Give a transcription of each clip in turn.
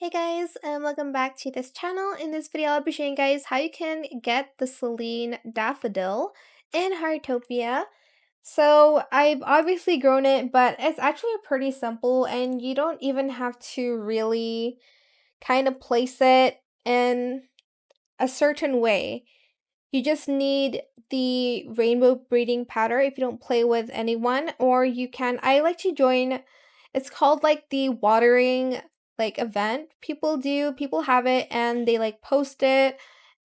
Hey guys, and welcome back to this channel. In this video, I'll be showing you guys how you can get the Selene Daffodil in Heartopia. So I've obviously grown it, but it's actually pretty simple and you don't even have to really kind of place it in a certain way. You just need the rainbow breeding powder if you don't play with anyone, or you can, I like to join, it's called like the watering event people have it and they like post it,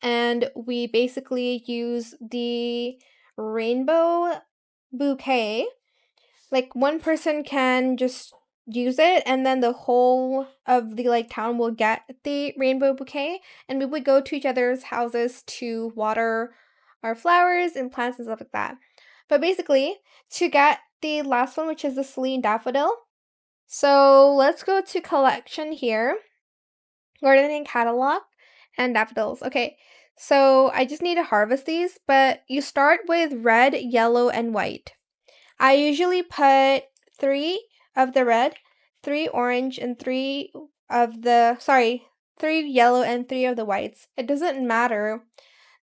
and we basically use the rainbow bouquet. Like one person can just use it and then the whole of the town will get the rainbow bouquet, and we would go to each other's houses to water our flowers and plants and stuff like that. But basically, to get the last one, which is the Selene Daffodil, so let's go to collection here, gardening catalog, and daffodils. Okay, so I just need to harvest these, but you start with red, yellow, and white. I usually put 3 of the red, 3 orange, and 3 of the, 3 yellow and 3 of the whites. It doesn't matter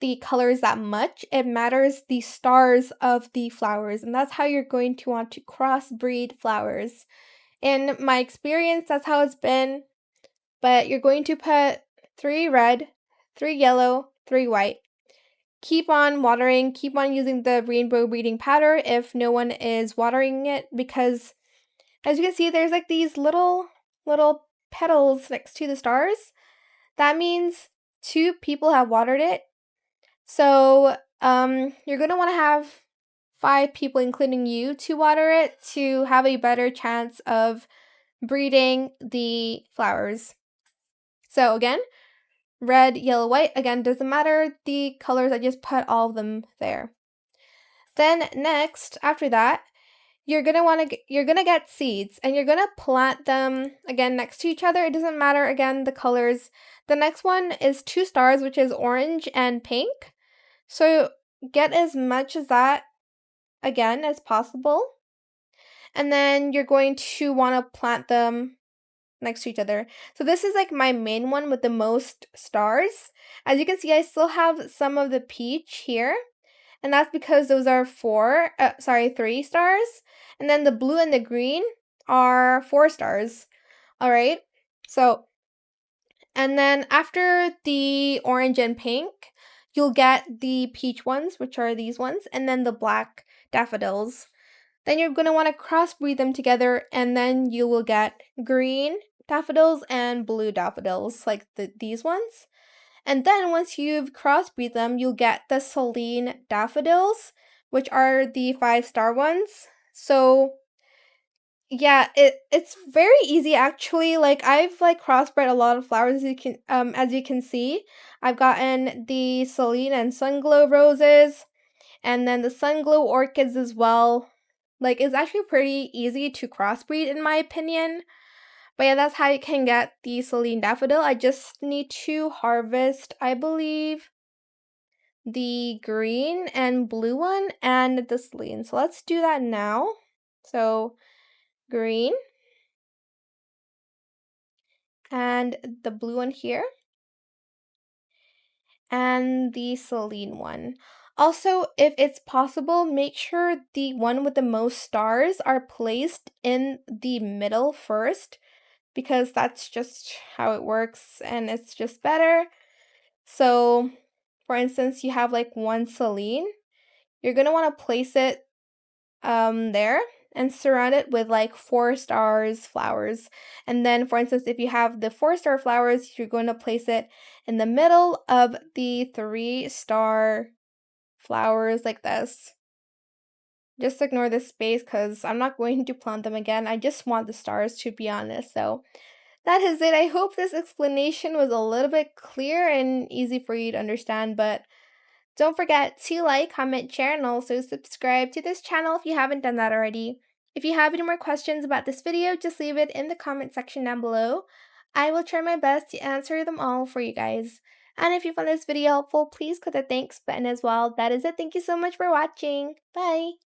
the colors that much. It matters the stars of the flowers, and that's how you're going to want to crossbreed flowers. In my experience, that's how it's been, but you're going to put 3 red, 3 yellow, 3 white. Keep on watering, keep on using the rainbow breeding powder if no one is watering it, because as you can see, there's like these little petals next to the stars. That means 2 people have watered it. So you're gonna want to have 5 people, including you, to water it to have a better chance of breeding the flowers. So again, red, yellow, white, again, doesn't matter the colors, I just put all of them there. Then next, after that, you're gonna get seeds and you're gonna plant them again next to each other. It doesn't matter again the colors. The next one is 2 stars, which is orange and pink. So get as much as that again as possible. And then you're going to want to plant them next to each other. So this is like my main one with the most stars. As you can see, I still have some of the peach here, and that's because those are 3 stars, and then the blue and the green are 4 stars. All right, so, and then after the orange and pink, you'll get the peach ones, which are these ones, and then the black daffodils. Then you're going to want to crossbreed them together, and then you will get green daffodils and blue daffodils, like these ones. And then once you've crossbreed them, you'll get the Selene daffodils, which are the 5-star ones. So yeah, it's very easy actually. Like I've crossbred a lot of flowers, as you can see. I've gotten the Selene and Sunglow roses, and then the Sunglow orchids as well. Like it's actually pretty easy to crossbreed in my opinion. But yeah, that's how you can get the Selene Daffodil. I just need to harvest, I believe, the green and blue one and the Selene. So let's do that now. So green and the blue one here and the Selene one. Also, if it's possible, make sure the one with the most stars are placed in the middle first, because that's just how it works and it's just better. So, for instance, you have like one Selene, you're going to want to place it there and surround it with like 4 stars flowers. And then, for instance, if you have the 4-star flowers, you're going to place it in the middle of the 3-star flowers like this. Just ignore this space because I'm not going to plant them again. I just want the stars, to be honest. So that is it. I hope this explanation was a little bit clear and easy for you to understand, but don't forget to like, comment, share, and also subscribe to this channel if you haven't done that already. If you have any more questions about this video, just leave it in the comment section down below. I will try my best to answer them all for you guys. And if you found this video helpful, please click the thanks button as well. That is it. Thank you so much for watching. Bye!